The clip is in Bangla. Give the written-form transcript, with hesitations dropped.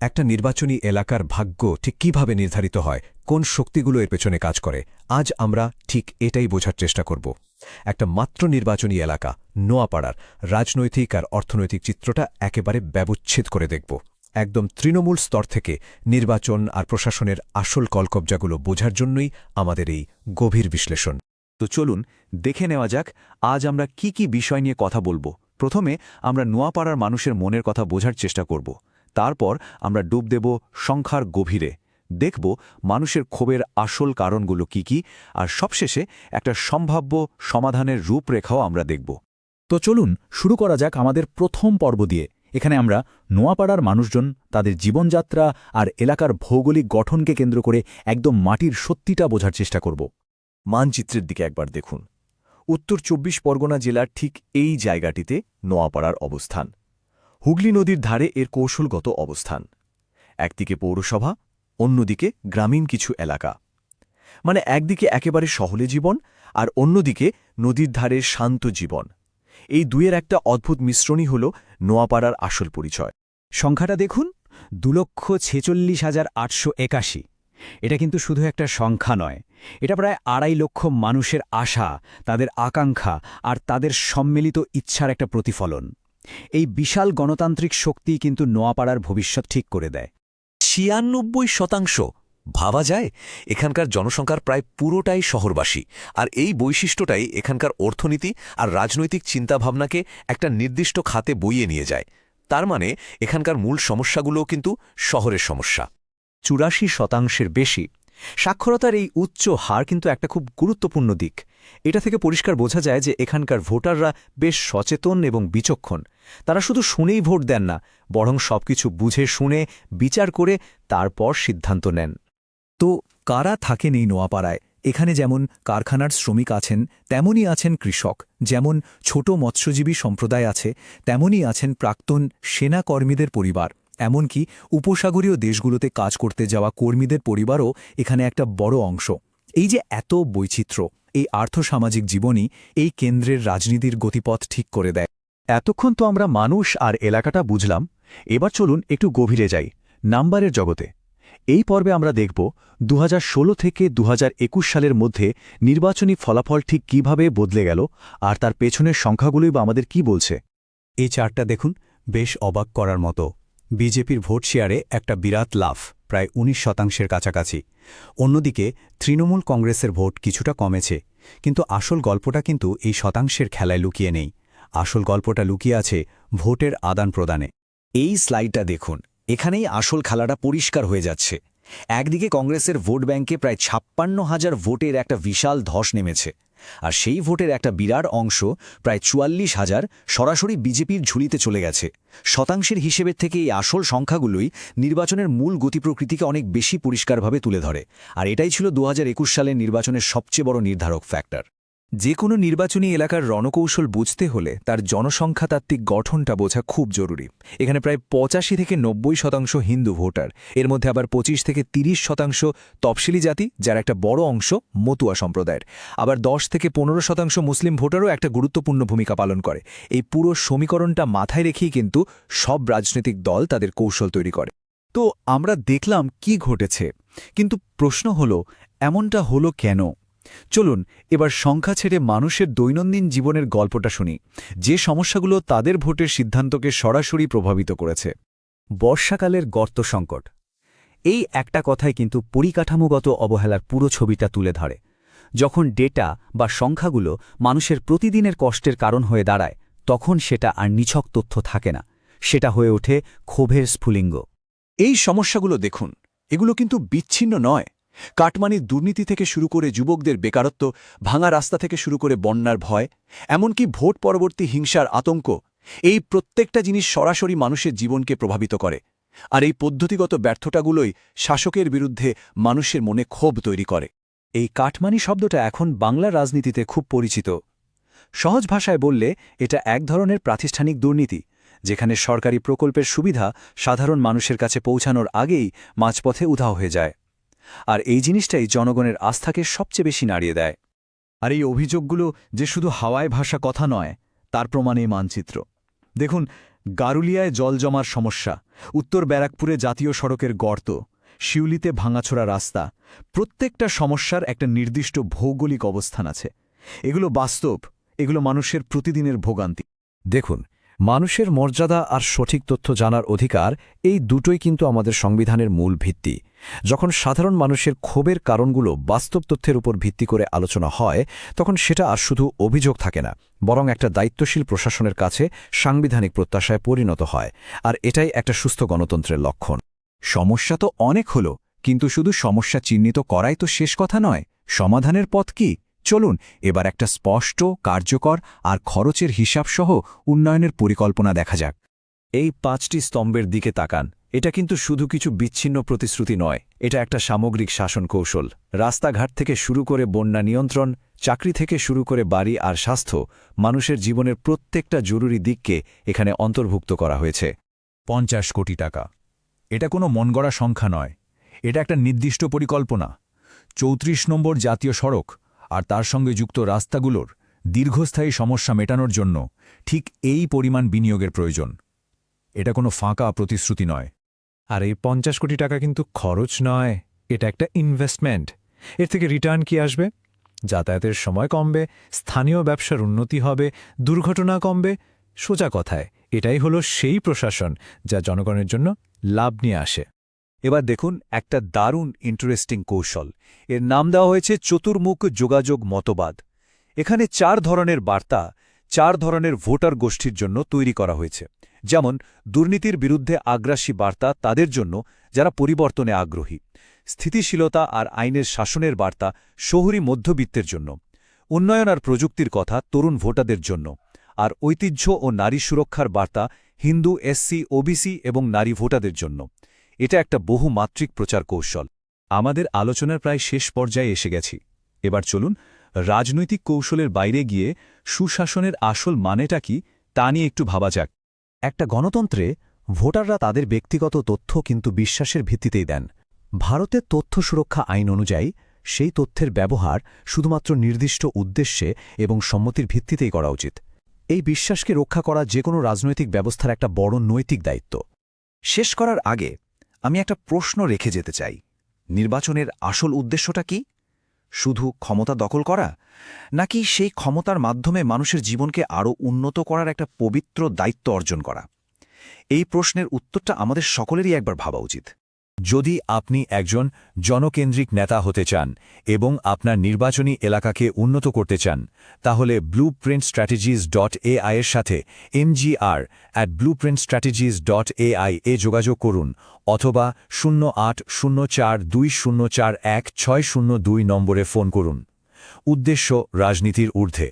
একটা নির্বাচনী এলাকার ভাগ্য ঠিক কিভাবে নির্ধারিত হয়, কোন শক্তিগুলো এর পেছনে কাজ করে, আজ আমরা ঠিক এটাই বোঝার চেষ্টা করব। একটা মাত্র নির্বাচনী এলাকা নোয়াপাড়ার রাজনৈতিক আর অর্থনৈতিক চিত্রটা একেবারে ব্যবচ্ছেদ করে দেখব। একদম তৃণমূল স্তর থেকে নির্বাচন আর প্রশাসনের আসল কলকবজাগুলো বোঝার জন্যই আমাদের এই গভীর বিশ্লেষণ। তো চলুন দেখে নেওয়া যাক আজ আমরা কি কি বিষয় নিয়ে কথা বলবো। প্রথমে আমরা নোয়াপাড়ার মানুষের মনের কথা বোঝার চেষ্টা করব। তারপর আমরা ডুব দেব সংখ্যার গভীরে, দেখব মানুষের ক্ষোভের আসল কারণগুলো কি কি, আর সবশেষে একটা সম্ভাব্য সমাধানের রূপরেখাও আমরা দেখব। তো চলুন শুরু করা যাক আমাদের প্রথম পর্ব দিয়ে। এখানে আমরা নোয়াপাড়ার মানুষজন, তাদের জীবনযাত্রা আর এলাকার ভৌগোলিক গঠনকে কেন্দ্র করে একদম মাটির সত্যিটা বোঝার চেষ্টা করব। মানচিত্রের দিকে একবার দেখুন। উত্তর ২৪ পরগনা জেলার ঠিক এই জায়গাটিতে নোয়াপাড়ার অবস্থান। হুগলি নদীর ধারে এর কৌশলগত অবস্থান। একদিকে পৌরসভা, অন্যদিকে গ্রামীণ কিছু এলাকা। মানে একদিকে একেবারে শহরে জীবন, আর অন্যদিকে নদীর ধারে শান্ত জীবন। এই দুইয়ের একটা অদ্ভুত মিশ্রণই হল নোয়াপাড়ার আসল পরিচয়। সংখ্যাটা দেখুন, ২,৪৬,৮৮১। এটা কিন্তু শুধু একটা সংখ্যা নয়, এটা প্রায় ২.৫ লক্ষ মানুষের আশা, তাদের আকাঙ্ক্ষা আর তাদের সম্মিলিত ইচ্ছার একটা প্রতিফলন। এই বিশাল গণতান্ত্রিক শক্তি কিন্তু নোয়াপাড়ার ভবিষ্যৎ ঠিক করে দেয়। ৯৬%! ভাবা যায়, এখানকার জনসংখ্যার প্রায় পুরোটাই শহরবাসী, আর এই বৈশিষ্ট্যটাই এখানকার অর্থনীতি আর রাজনৈতিক চিন্তাভাবনাকে একটা নির্দিষ্ট খাতে বইয়ে নিয়ে যায়। তার মানে এখানকার মূল সমস্যাগুলোও কিন্তু শহরের সমস্যা। ৮৪% বেশি। সাক্ষরতার এই উচ্চ হার কিন্তু একটা খুব গুরুত্বপূর্ণ দিক। এটা থেকে পরিষ্কার বোঝা যায় যে এখানকার ভোটাররা বেশ সচেতন এবং বিচক্ষণ। তারা শুধু শুনেই ভোট দেন না, বরং সবকিছু বুঝে শুনে বিচার করে তারপর সিদ্ধান্ত নেন। তো কারা থাকেন এই নোয়াপাড়ায়? এখানে যেমন কারখানার শ্রমিক আছেন, তেমনই আছেন কৃষক। যেমন ছোট মৎস্যজীবী সম্প্রদায় আছে, তেমনই আছেন প্রাক্তন সেনা কর্মীদের পরিবার। এমনকি উপসাগরীয় দেশগুলোতে কাজ করতে যাওয়া কর্মীদের পরিবারও এখানে একটা বড় অংশ। এই যে এত বৈচিত্র্য, এই আর্থসামাজিক জীবনই এই কেন্দ্রের রাজনীতির গতিপথ ঠিক করে দেয়। এতক্ষণ তো আমরা মানুষ আর এলাকাটা বুঝলাম। এবার চলুন একটু গভীরে যাই, নাম্বারের জগতে। এই পর্বে আমরা দেখব ২০১৬ থেকে ২০২১ সালের মধ্যে নির্বাচনী ফলাফল ঠিক কিভাবে বদলে গেল, আর তার পেছনের সংখ্যাগুলোই বা আমাদের কি বলছে। এই চার্টটা দেখুন, বেশ অবাক করার মতো। বিজেপির ভোট শেয়ারে একটা বিরাট লাফ, প্রায় ১৯% কাছাকাছি। অন্যদিকে তৃণমূল কংগ্রেসের ভোট কিছুটা কমেছে। কিন্তু আসল গল্পটা কিন্তু এই শতাংশের খেলায় লুকিয়ে নেই। আসল গল্পটা লুকিয়ে আছে ভোটের আদান প্রদানে। এই স্লাইডটা দেখুন, এখানেই আসল খেলাটা পরিষ্কার হয়ে যাচ্ছে। একদিকে কংগ্রেসের ভোট ব্যাংকে প্রায় ৫৬,০০০ ভোটের একটা বিশাল ধস নেমেছে, আর সেই ভোটের একটা বিরাট অংশ, প্রায় ৪৪,০০০, সরাসরি বিজেপির ঝুলিতে চলে গেছে। শতাংশের হিসেবের থেকে এই আসল সংখ্যাগুলোই নির্বাচনের মূল গতিপ্রকৃতিকে অনেক বেশি পরিষ্কারভাবে তুলে ধরে। আর এটাই ছিল ২০২১ সালের নির্বাচনের সবচেয়ে বড় নির্ধারক ফ্যাক্টর। যে কোনো নির্বাচনী এলাকার রণকৌশল বুঝতে হলে তার জনসংখ্যাতাত্ত্বিক গঠনটা বোঝা খুব জরুরি। এখানে প্রায় ৮৫ থেকে ৯০% হিন্দু ভোটার, এর মধ্যে আবার ২৫ থেকে ৩০% তফসিলি জাতি, যার একটা বড় অংশ মতুয়া সম্প্রদায়ের। আবার ১০ থেকে ১৫% মুসলিম ভোটারও একটা গুরুত্বপূর্ণ ভূমিকা পালন করে। এই পুরো সমীকরণটা মাথায় রেখেই কিন্তু সব রাজনৈতিক দল তাদের কৌশল তৈরি করে। তো আমরা দেখলাম কি ঘটেছে, কিন্তু প্রশ্ন হলো, এমনটা হলো কেন? চলুন এবার সংখ্যা ছেড়ে মানুষের দৈনন্দিন জীবনের গল্পটা শুনি, যে সমস্যাগুলো তাদের ভোটের সিদ্ধান্তকে সরাসরি প্রভাবিত করেছে। বর্ষাকালের গর্ত সংকট, এই একটা কথাই কিন্তু পরিকাঠামোগত অবহেলার পুরো ছবিটা তুলে ধরে। যখন ডেটা বা সংখ্যাগুলো মানুষের প্রতিদিনের কষ্টের কারণ হয়ে দাঁড়ায়, তখন সেটা আর নিছক তথ্য থাকে না, সেটা হয়ে ওঠে ক্ষোভের স্ফুলিঙ্গ। এই সমস্যাগুলো দেখুন, এগুলো কিন্তু বিচ্ছিন্ন নয়। কাটমানির দুর্নীতি থেকে শুরু করে যুবকদের বেকারত্ব, ভাঙা রাস্তা থেকে শুরু করে বন্যার ভয়, এমনকি ভোট পরবর্তী হিংসার আতঙ্ক, এই প্রত্যেকটা জিনিস সরাসরি মানুষের জীবনকে প্রভাবিত করে। আর এই পদ্ধতিগত ব্যর্থতাগুলোই শাসকের বিরুদ্ধে মানুষের মনে ক্ষোভ তৈরি করে। এই কাটমানি শব্দটা এখন বাংলার রাজনীতিতে খুব পরিচিত। সহজ ভাষায় বললে এটা এক ধরনের প্রাতিষ্ঠানিক দুর্নীতি, যেখানে সরকারি প্রকল্পের সুবিধা সাধারণ মানুষের কাছে পৌঁছানোর আগেই মাঝপথে উধাও হয়ে যায়। আর এই জিনিসটাই জনগণের আস্থাকে সবচেয়ে বেশি নাড়িয়ে দেয়। আর এই অভিযোগগুলো যে শুধু হাওয়ায় ভাসা কথা নয়, তার প্রমাণ এই মানচিত্র। দেখুন, গারুলিয়ায় জল জমার সমস্যা, উত্তর ব্যারাকপুরে জাতীয় সড়কের গর্ত, শিউলিতে ভাঙাছোড়া রাস্তা, প্রত্যেকটা সমস্যার একটা নির্দিষ্ট ভৌগোলিক অবস্থান আছে। এগুলো বাস্তব, এগুলো মানুষের প্রতিদিনের ভোগান্তি। দেখুন, মানুষের মর্যাদা আর সঠিক তথ্য জানার অধিকার, এই দুটোই কিন্তু আমাদের সংবিধানের মূল ভিত্তি। যখন সাধারণ মানুষের ক্ষোভের কারণগুলো বাস্তব তথ্যের উপর ভিত্তি করে আলোচনা হয়, তখন সেটা আর শুধু অভিযোগ থাকে না, বরং একটা দায়িত্বশীল প্রশাসনের কাছে সাংবিধানিক প্রত্যাশায় পরিণত হয়। আর এটাই একটা সুস্থ গণতন্ত্রের লক্ষণ। সমস্যা তো অনেক হলো, কিন্তু শুধু সমস্যা চিহ্নিত করাই তো শেষ কথা নয়। সমাধানের পথ কি? চলুন এবার একটা স্পষ্ট, কার্যকর আর খরচের হিসাবসহ উন্নয়নের পরিকল্পনা দেখা যাক। এই 5টি স্তম্ভের দিকে তাকান। এটা কিন্তু শুধু কিছু বিচ্ছিন্ন প্রতিশ্রুতি নয়, এটা একটা সামগ্রিক শাসন কৌশল। রাস্তাঘাট থেকে শুরু করে বন্যা নিয়ন্ত্রণ, চাকরি থেকে শুরু করে বাড়ি আর স্বাস্থ্য, মানুষের জীবনের প্রত্যেকটা জরুরি দিককে এখানে অন্তর্ভুক্ত করা হয়েছে। 50 কোটি টাকা, এটা কোনো মনগড়া সংখ্যা নয়, এটা একটা নির্দিষ্ট পরিকল্পনা। 34 নম্বর জাতীয় সড়ক আর তার সঙ্গে যুক্ত রাস্তাগুলোর দীর্ঘস্থায়ী সমস্যা মেটানোর জন্য ঠিক এই পরিমাণ বিনিয়োগের প্রয়োজন। এটা কোনো ফাঁকা প্রতিশ্রুতি নয়। আর এই 50 কোটি টাকা কিন্তু খরচ নয়, এটা একটা ইনভেস্টমেন্ট। এর থেকে রিটার্ন কি আসবে? যাতায়াতের সময় কমবে, স্থানীয় ব্যবসার উন্নতি হবে, দুর্ঘটনা কমবে। সোজা কথায়, এটাই হলো সেই প্রশাসন যা জনগণের জন্য লাভ নিয়ে আসে। এবার দেখুন একটা দারুণ ইন্টারেস্টিং কৌশল। এর নাম দেওয়া হয়েছে চতুর্মুখ যোগাযোগ মতবাদ। এখানে 4 ধরনের বার্তা 4 ধরনের ভোটার গোষ্ঠীর জন্য তৈরি করা হয়েছে। যেমন দুর্নীতির বিরুদ্ধে আগ্রাসী বার্তা তাদের জন্য যারা পরিবর্তনে আগ্রহী, স্থিতিশীলতা আর আইনের শাসনের বার্তা শহুরি মধ্যবিত্তের জন্য, উন্নয়ন আর প্রযুক্তির কথা তরুণ ভোটারদের জন্য, আর ঐতিহ্য ও নারী সুরক্ষার বার্তা হিন্দু, এসসি, ওবিসি এবং নারী ভোটারদের জন্য। এটা একটা বহুমাত্রিক প্রচার কৌশল। আমাদের আলোচনার প্রায় শেষ পর্যায়ে এসে গেছি। এবার চলুন রাজনৈতিক কৌশলের বাইরে গিয়ে সুশাসনের আসল মানেটা কি তা নিয়ে একটু ভাবা যাক। একটা গণতন্ত্রে ভোটাররা তাদের ব্যক্তিগত তথ্য কিন্তু বিশ্বাসের ভিত্তিতেই দেন। ভারতের তথ্য সুরক্ষা আইন অনুযায়ী সেই তথ্যের ব্যবহার শুধুমাত্র নির্দিষ্ট উদ্দেশ্যে এবং সম্মতির ভিত্তিতেই করা উচিত। এই বিশ্বাসকে রক্ষা করা যে কোনো রাজনৈতিক ব্যবস্থার একটা বড় নৈতিক দায়িত্ব। শেষ করার আগে আমি একটা প্রশ্ন রেখে যেতে চাই। নির্বাচনের আসল উদ্দেশ্যটা কি? শুধু ক্ষমতা দখল করা, নাকি সেই ক্ষমতার মাধ্যমে মানুষের জীবনকে আরও উন্নত করার একটা পবিত্র দায়িত্ব অর্জন করা? এই প্রশ্নের উত্তরটা আমাদের সকলেরই একবার ভাবা উচিত। যদি আপনি একজন জনকেন্দ্রিক নেতা হতে চান এবং আপনার নির্বাচনী এলাকাকে উন্নত করতে চান, তাহলে blueprintstrategies.ai এর সাথে mgr@blueprintstrategies.ai এ যোগাযোগ করুন, অথবা 08042041 602 নম্বরে ফোন করুন। উদ্দেশ্য রাজনীতির ঊর্ধ্বে।